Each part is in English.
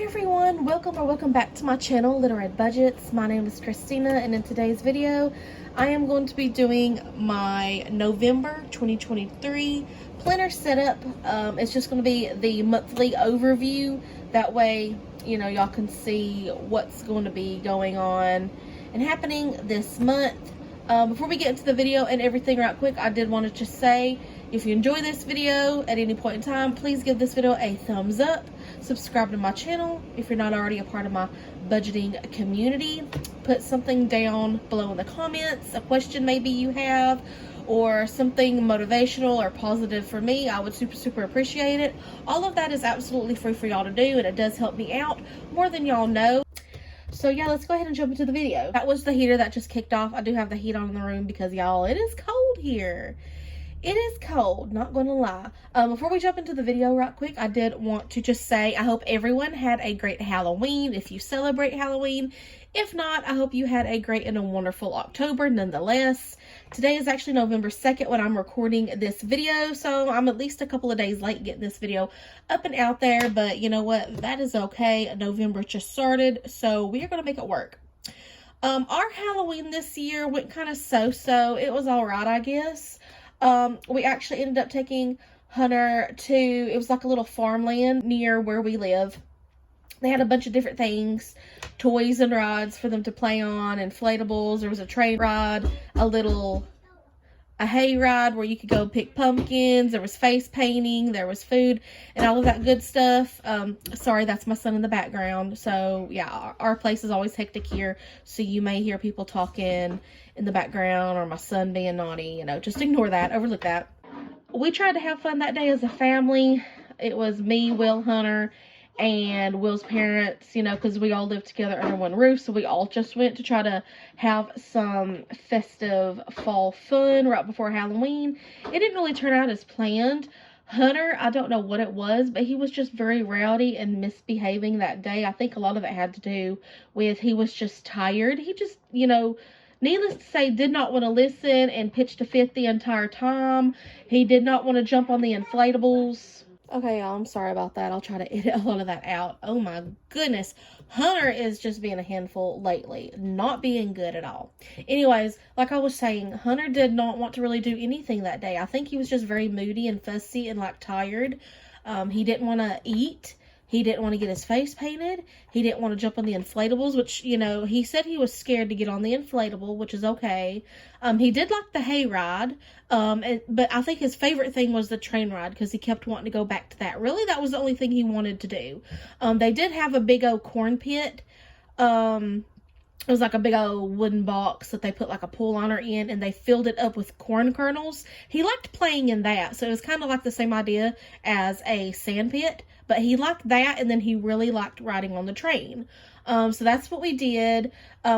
Everyone, welcome back to my channel, Little Red Budgets. My name is Christina, and in today's video I am going to be doing my November 2023 planner setup. It's just going to be the monthly overview. That way, you know, y'all can see what's going to be going on and happening this month. Before we get into the video and everything right quick, I did want to just say, if you enjoy this video at any point in time, please give this video a thumbs up. Subscribe to my channel if you're not already a part of my budgeting community. Put something down below in the comments, a question maybe you have, or something motivational or positive for me. I would super appreciate it. All of that is absolutely free for y'all to do, and it does help me out more than y'all know. So yeah, let's go ahead and jump into the video. That was the heater that just kicked off. I do have the heat on in the room because y'all, it is cold here. It is cold, not gonna lie. Before we jump into the video right quick, I did want to just say I hope everyone had a great Halloween if you celebrate Halloween. If not, I hope you had a great and a wonderful October nonetheless. Today is actually November 2nd when I'm recording this video, so I'm at least a couple of days late getting this video up and out there, but you know what? That is okay. November just started, so we are gonna make it work. Our Halloween this year went kind of so-so. It was all right, I guess. We actually ended up taking Hunter to, it was like a little farmland near where we live. They had a bunch of different things, toys and rides for them to play on, inflatables. There was a train ride, a hay ride where you could go pick pumpkins. There was face painting, there was food, and all of that good stuff. Sorry, that's my son in the background. So yeah, our place is always hectic here, so you may hear people talking in the background or my son being naughty. You know, just ignore that, overlook that. We tried to have fun that day as a family. It was me, Will, Hunter, and Will's parents, you know, because we all live together under one roof, so we all just went to try to have some festive fall fun right before Halloween. It didn't really turn out as planned. Hunter, I don't know what it was, but he was just very rowdy and misbehaving that day. I think a lot of it had to do with he was just tired. He just, you know, needless to say, did not want to listen and pitched a fit the entire time. He did not want to jump on the inflatables. Okay, y'all, I'm sorry about that. I'll try to edit a lot of that out. Oh my goodness. Hunter is just being a handful lately. Not being good at all. Anyways, like I was saying, Hunter did not want to really do anything that day. I think he was just very moody and fussy and like tired. He didn't want to eat. He didn't want to get his face painted. He didn't want to jump on the inflatables, which, you know, he said he was scared to get on the inflatable, which is okay. He did like the hay ride, but I think his favorite thing was the train ride because he kept wanting to go back to that. Really, that was the only thing he wanted to do. They did have a big old corn pit. It was like a big old wooden box that they put like a pool liner in, and they filled it up with corn kernels. He liked playing in that, so it was kind of like the same idea as a sand pit, but he liked that, and then he really liked riding on the train. So that's what we did.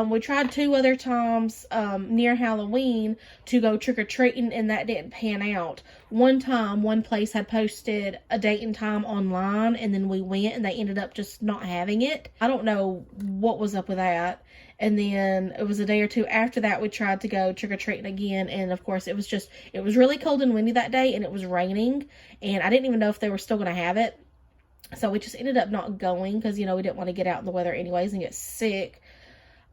We tried 2 other times near Halloween to go trick-or-treating, and that didn't pan out. One time, one place had posted a date and time online, and then we went, and they ended up just not having it. I don't know what was up with that. And then it was a day or 2 after that we tried to go trick-or-treating again, and of course it was really cold and windy that day, and it was raining, and I didn't even know if they were still going to have it. So we just ended up not going because, you know, we didn't want to get out in the weather anyways and get sick.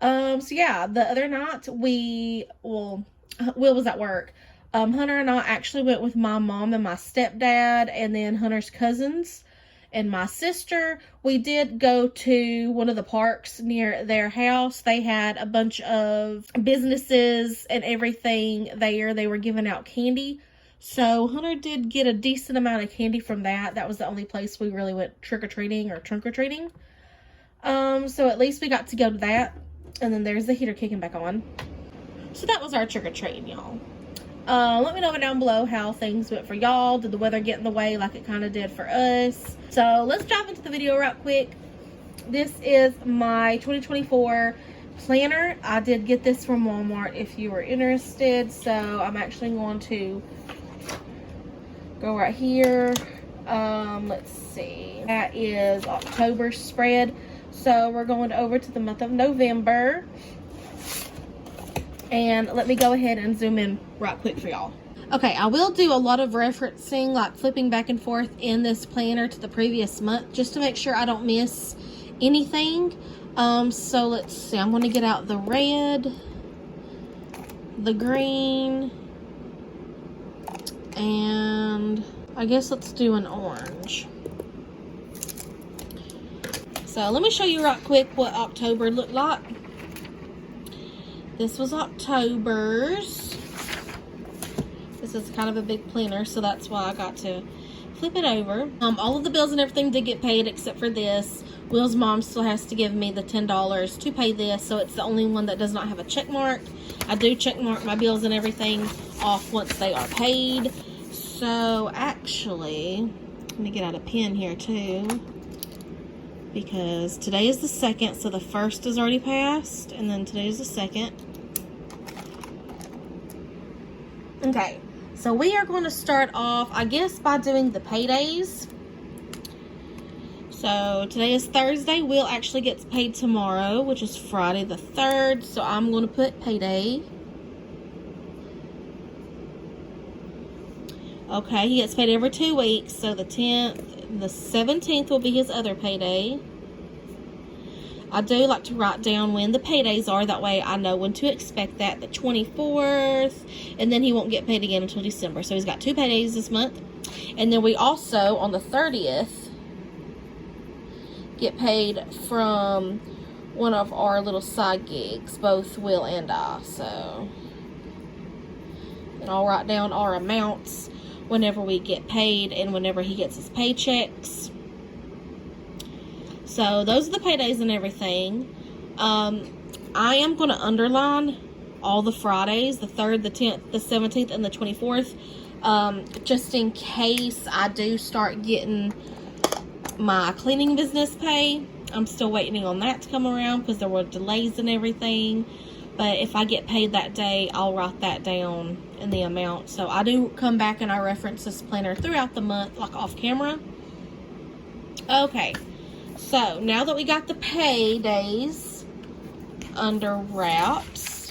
So yeah, the other night Will was at work. Hunter and I actually went with my mom and my stepdad and then Hunter's cousins and my sister. We did go to one of the parks near their house. They had a bunch of businesses and everything there. They were giving out candy. So Hunter did get a decent amount of candy from that. That was the only place we really went trick-or-treating or trunk-or-treating. So at least we got to go to that. And then there's the heater kicking back on. So that was our trick-or-treating, y'all. Let me know down below how things went for y'all. Did the weather get in the way like it kind of did for us? So let's dive into the video right quick. This is my 2024 planner. I did get this from Walmart if you were interested. So I'm actually going to go right here. Let's see. That is October spread. So we're going over to the month of November. And let me go ahead and zoom in right quick for y'all. Okay, I will do a lot of referencing, like flipping back and forth in this planner to the previous month, just to make sure I don't miss anything. So let's see, I'm going to get out the red, the green, and I guess let's do an orange. So let me show you right quick what October looked like. This was October's. This is kind of a big planner, so that's why I got to flip it over. All of the bills and everything did get paid except for this. Will's mom still has to give me the $10 to pay this, so it's the only one that does not have a check mark. I do check mark my bills and everything off once they are paid. So actually, let me get out a pen here too, because today is the 2nd, so the 1st is already passed, and then today is the 2nd. Okay, so we are going to start off, I guess, by doing the paydays. So today is Thursday. Will actually gets paid tomorrow, which is Friday the 3rd. So I'm going to put payday. Okay, he gets paid every 2 weeks. So the 10th, the 17th will be his other payday. I do like to write down when the paydays are. That way I know when to expect that. The 24th. And then he won't get paid again until December. So he's got 2 paydays this month. And then we also, on the 30th, get paid from one of our little side gigs, both Will and I. So, and I'll write down our amounts whenever we get paid and whenever he gets his paychecks. So those are the paydays and everything. I am going to underline all the Fridays, the 3rd, the 10th, the 17th, and the 24th, just in case I do start getting my cleaning business pay. I'm still waiting on that to come around because there were delays and everything. But if I get paid that day, I'll write that down in the amount. So I do come back and I reference this planner throughout the month, like off camera. Okay, so now that we got the paydays under wraps,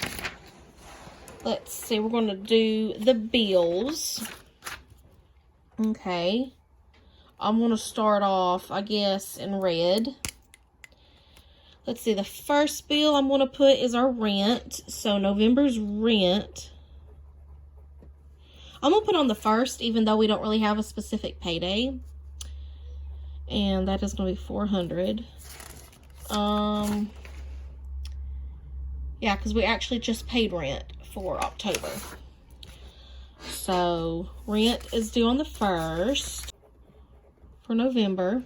let's see, we're going to do the bills. Okay. I'm going to start off, I guess, in red. Let's see, the first bill I'm going to put is our rent. So November's rent, I'm going to put on the 1st, even though we don't really have a specific payday. And that is going to be $400. Yeah, because we actually just paid rent for October. So rent is due on the 1st. For November.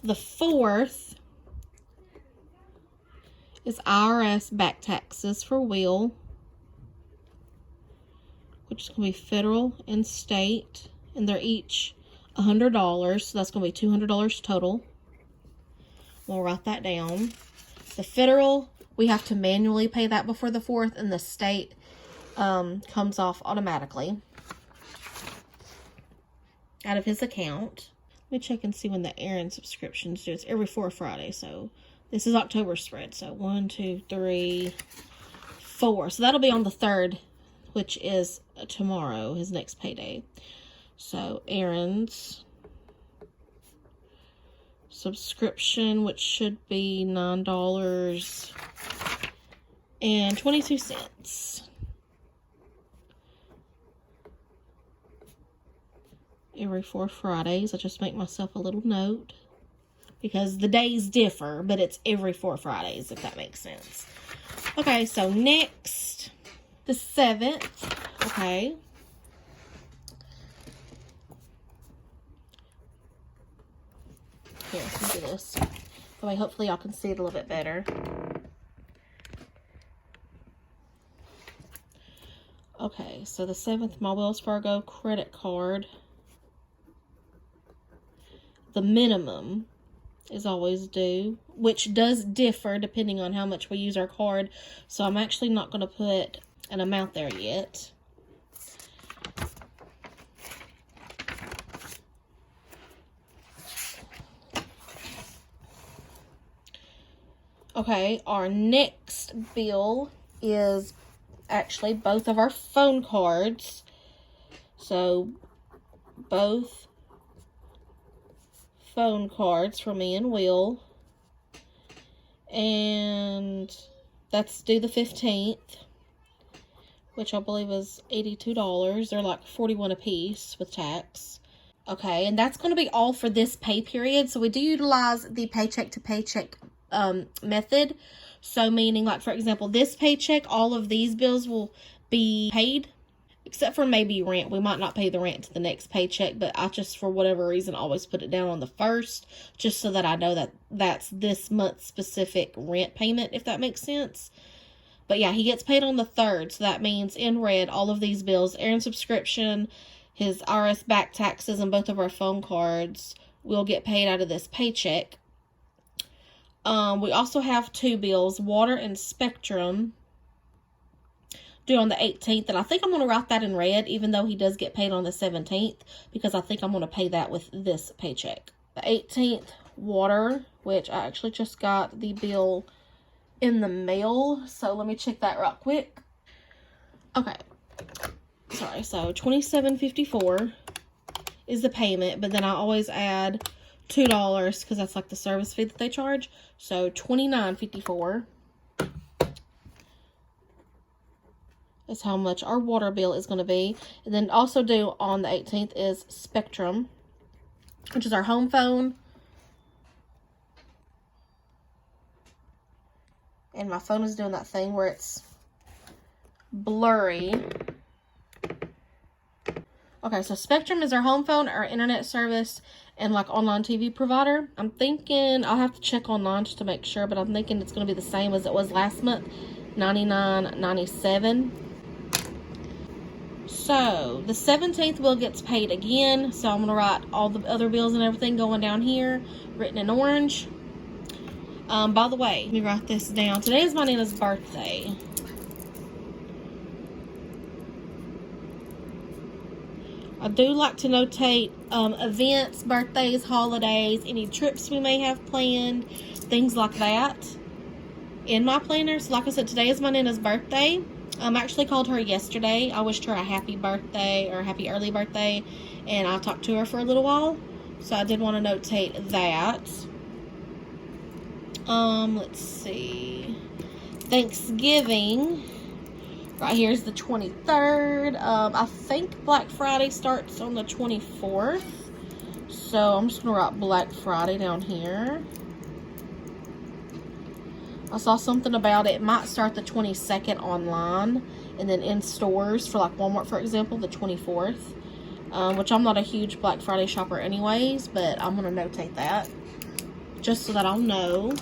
The 4th is IRS back taxes for Will, which is going to be federal and state, and they're each $100, so that's going to be $200 total. We'll write that down. The federal, we have to manually pay that before the 4th, and the state comes off automatically out of his account. Let me check and see when the Aaron subscriptions do. It's every 4 Friday, so this is October spread. So 1, 2, 3, 4. So that'll be on the 3rd, which is tomorrow, his next payday. So Aaron's subscription, which should be $9.22. Every 4 Fridays. I just make myself a little note because the days differ, but it's every 4 Fridays, if that makes sense. Okay, so next, the 7th. Okay. Here, let me do this. That way, hopefully y'all can see it a little bit better. Okay, so the 7th, my Wells Fargo credit card. The minimum is always due, which does differ depending on how much we use our card. So I'm actually not going to put an amount there yet. Okay, our next bill is actually both of our phone cards. So both phone cards for me and Will. And that's due the 15th, which I believe is $82. They're like $41 a piece with tax. Okay, and that's going to be all for this pay period. So we do utilize the paycheck to paycheck method. So meaning, like, for example, this paycheck, all of these bills will be paid, except for maybe rent. We might not pay the rent to the next paycheck, but I just, for whatever reason, always put it down on the first, just so that I know that that's this month's specific rent payment, if that makes sense. But yeah, he gets paid on the 3rd, so that means in red, all of these bills, Aaron's subscription, his RS back taxes, and both of our phone cards will get paid out of this paycheck. We also have 2 bills, water and Spectrum, due on the 18th, and I think I'm going to write that in red, even though he does get paid on the 17th, because I think I'm going to pay that with this paycheck. The 18th, water, which I actually just got the bill in the mail, so let me check that real quick. Okay, sorry, so $27.54 is the payment, but then I always add $2 because that's like the service fee that they charge, so $29.54 is how much our water bill is going to be. And then also due on the 18th is Spectrum, which is our home phone. And my phone is doing that thing where it's blurry. Okay, so Spectrum is our home phone, our internet service, and like online TV provider. I'm thinking, I'll have to check online just to make sure, but I'm thinking it's going to be the same as it was last month, $99.97. So the 17th bill gets paid again, so I'm going to write all the other bills and everything going down here, written in orange. By the way, let me write this down. Today is my Nana's birthday. I do like to notate events, birthdays, holidays, any trips we may have planned, things like that in my planner. So like I said, today is my Nana's birthday. I actually called her yesterday. I wished her a happy birthday or happy early birthday, and I talked to her for a little while. So I did want to notate that. Let's see. Thanksgiving. Right here is the 23rd. I think Black Friday starts on the 24th. So I'm just going to write Black Friday down here. I saw something about it. It might start the 22nd online, and then in stores for like Walmart, for example, the 24th. Which I'm not a huge Black Friday shopper anyways, but I'm going to notate that just so that I'll know.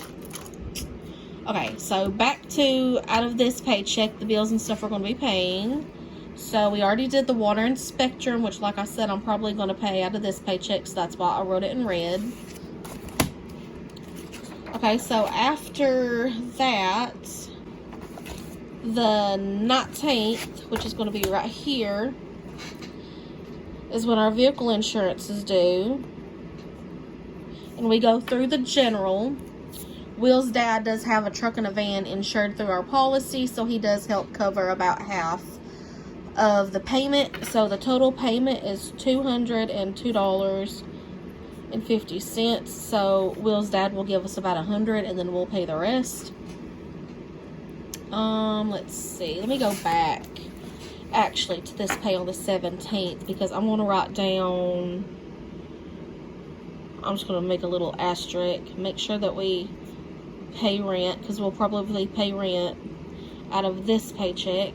Okay, so back to out of this paycheck, the bills and stuff we're going to be paying. So we already did the water and Spectrum, which like I said, I'm probably going to pay out of this paycheck, so that's why I wrote it in red. Okay, so after that, the 19th, which is going to be right here, is when our vehicle insurance is due. And we go through the general. Will's dad does have a truck and a van insured through our policy, so he does help cover about half of the payment. So the total payment is $202.50. So Will's dad will give us about $100, and then we'll pay the rest. Let's see. Let me go back actually to this pay on the 17th, because I'm going to write down, I'm just going to make a little asterisk, make sure that we pay rent, because we'll probably pay rent out of this paycheck.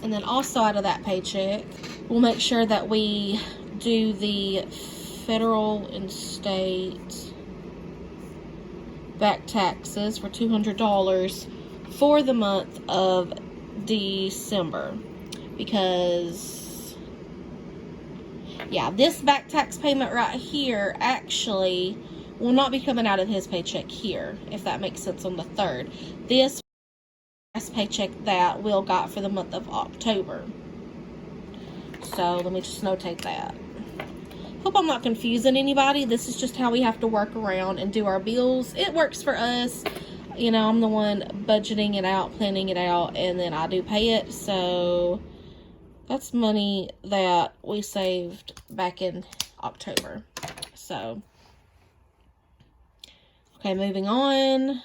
And then also out of that paycheck, we'll make sure that we do the federal and state back taxes for $200 for the month of December. Because, yeah, this back tax payment right here actually will not be coming out of his paycheck here, if that makes sense, on the 3rd. This last paycheck that Will got for the month of October. So let me just notate that. Hope I'm not confusing anybody. This is just how we have to work around and do our bills. It works for us. You know, I'm the one budgeting it out, planning it out, and then I do pay it. So that's money that we saved back in October. So, okay, moving on.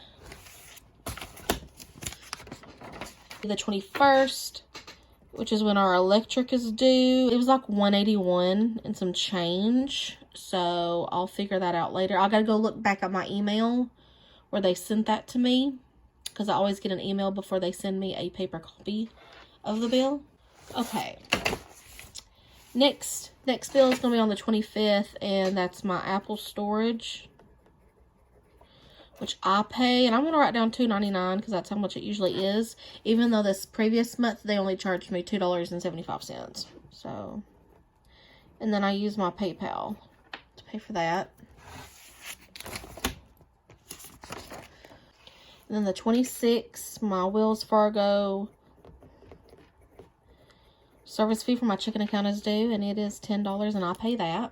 The 21st, which is when our electric is due. It was like $181 and some change. So I'll figure that out later. I gotta go look back at my email where they sent that to me, because I always get an email before they send me a paper copy of the bill. Okay. Next bill is gonna be on the 25th, and that's my Apple storage, which I pay, and I'm going to write down $2.99 because that's how much it usually is, even though this previous month they only charged me $2.75. So, and then I use my PayPal to pay for that. And then the 26th, my Wells Fargo service fee for my checking account is due, and it is $10, and I pay that.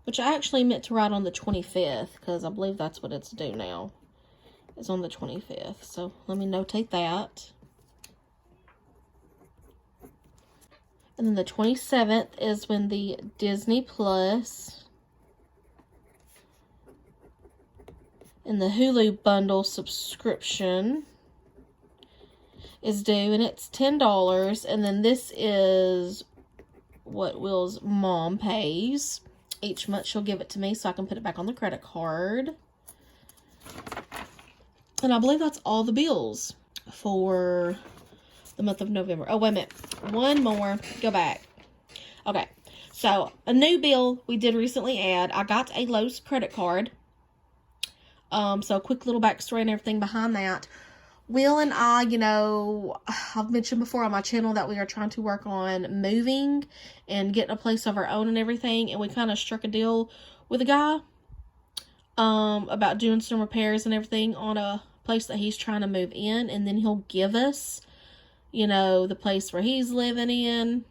Which I actually meant to write on the 25th, because I believe that's what it's due now. It's on the 25th. So let me notate that. And then the 27th is when the Disney Plus and the Hulu bundle subscription is due, and it's $10. And then this is what Will's mom pays. Each month she'll give it to me so I can put it back on the credit card. And I believe that's all the bills for the month of November. Oh, wait a minute. One more. Go back. Okay. So, a new bill we did recently add. I got a Lowe's credit card. So, a quick little backstory and everything behind that. Will and I, you know, I've mentioned before on my channel that we are trying to work on moving and getting a place of our own and everything. And we kind of struck a deal with a guy about doing some repairs and everything on a place that he's trying to move in. And then he'll give us, you know, the place where he's living in,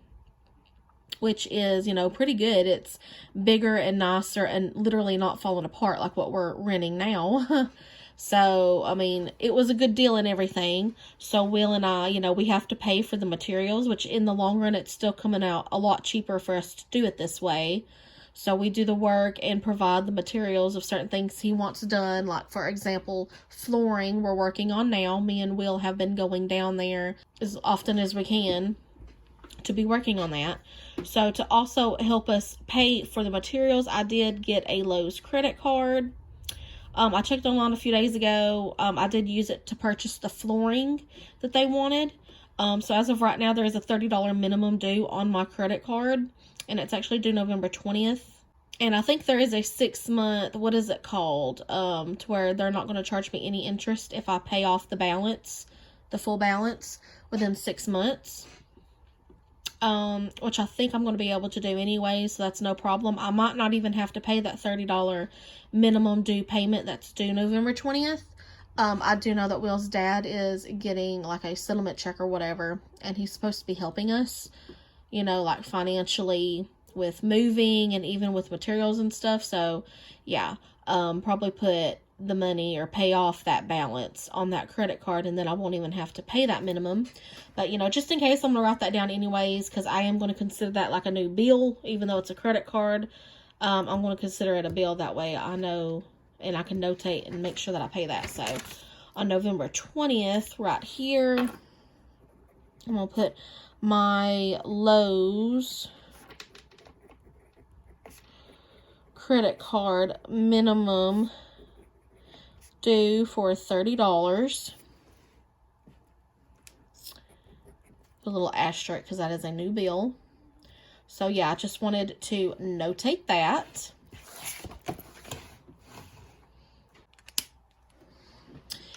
which is, you know, pretty good. It's bigger and nicer and literally not falling apart like what we're renting now. So, I mean, it was a good deal and everything. So, Will and I, you know, we have to pay for the materials, which in the long run, it's still coming out a lot cheaper for us to do it this way. So, we do the work and provide the materials of certain things he wants done. Like, for example, flooring we're working on now. Me and Will have been going down there as often as we can to be working on that. So, to also help us pay for the materials, I did get a Lowe's credit card. I checked online a few days ago. I did use it to purchase the flooring that they wanted. So as of right now, there is a $30 minimum due on my credit card, and it's actually due November 20th. And I think there is a 6-month, what is it called, to where they're not going to charge me any interest if I pay off the balance, the full balance, within 6 months. Which I think I'm going to be able to do anyway, so that's no problem. I might not even have to pay that $30 minimum due payment that's due November 20th. I do know that Will's dad is getting like a settlement check or whatever, and he's supposed to be helping us, you know, like financially with moving and even with materials and stuff. So, yeah, probably put the money or pay off that balance on that credit card, and then I won't even have to pay that minimum. But, you know, just in case, I'm going to write that down anyways, because I am going to consider that like a new bill, even though it's a credit card. I'm going to consider it a bill, that way I know, and I can notate and make sure that I pay that. So, on November 20th, right here, I'm going to put my Lowe's credit card minimum due for $30. A little asterisk because that is a new bill. So yeah, I just wanted to notate that.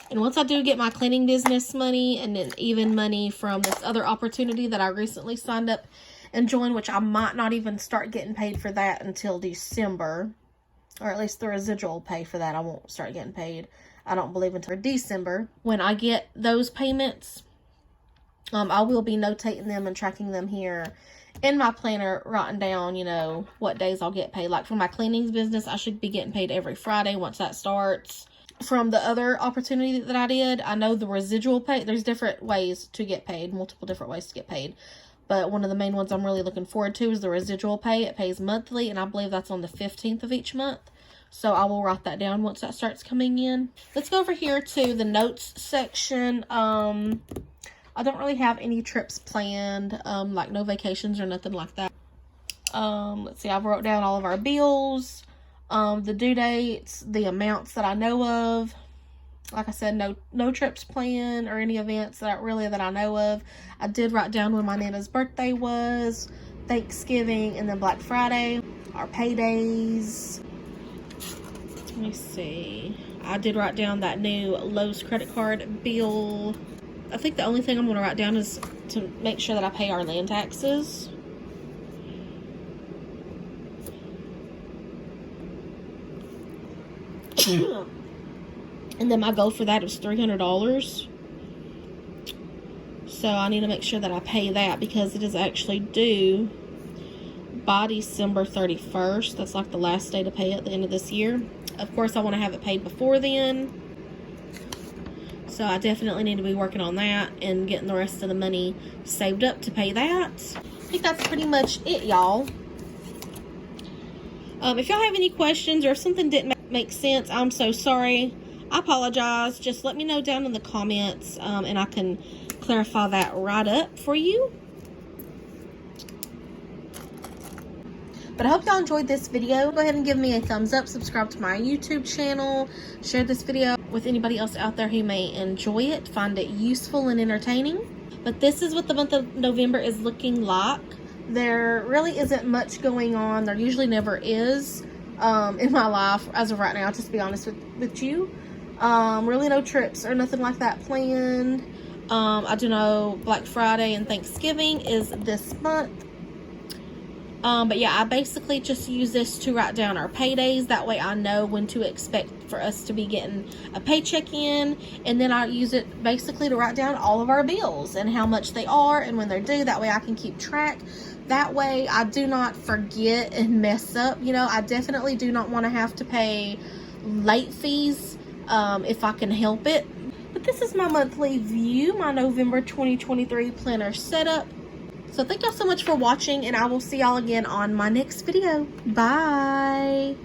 And once I do get my cleaning business money and then even money from this other opportunity that I recently signed up and joined, which I might not even start getting paid for that until December, or at least the residual pay for that I won't start getting paid, I don't believe, until December. When I get those payments, I will be notating them and tracking them here in my planner, writing down, you know, what days I'll get paid. Like for my cleanings business, I should be getting paid every Friday once that starts. From the other opportunity that I did, I know the residual pay, there's different ways to get paid, multiple different ways to get paid. But one of the main ones I'm really looking forward to is the residual pay. It pays monthly, and I believe that's on the 15th of each month. So I will write that down once that starts coming in. Let's go over here to the notes section. I don't really have any trips planned, like no vacations or nothing like that. Let's see, I've wrote down all of our bills, the due dates, the amounts that I know of. Like I said, no trips planned or any events that I know of. I did write down when my Nana's birthday was, Thanksgiving, and then Black Friday, our paydays. Let me see. I did write down that new Lowe's credit card bill. I think the only thing I'm going to write down is to make sure that I pay our land taxes. And then my goal for that is $300. So I need to make sure that I pay that because it is actually due by December 31st. That's like the last day to pay at the end of this year. Of course, I want to have it paid before then. So I definitely need to be working on that and getting the rest of the money saved up to pay that. I think that's pretty much it, y'all. If y'all have any questions or if something didn't make sense, I'm so sorry. I apologize. Just let me know down in the comments and I can clarify that right up for you. But I hope y'all enjoyed this video. Go ahead and give me a thumbs up, subscribe to my YouTube channel, share this video with anybody else out there who may enjoy it, find it useful and entertaining. But this is what the month of November is looking like. There really isn't much going on. There usually never is in my life as of right now, just to be honest with you. Really no trips or nothing like that planned. I do know Black Friday and Thanksgiving is this month. But yeah, I basically just use this to write down our paydays. That way I know when to expect for us to be getting a paycheck in. And then I use it basically to write down all of our bills and how much they are and when they're due. That way I can keep track. That way I do not forget and mess up. You know, I definitely do not want to have to pay late fees if I can help it. But this is my monthly view, my November 2023 planner setup. So thank y'all so much for watching, and I will see y'all again on my next video. Bye.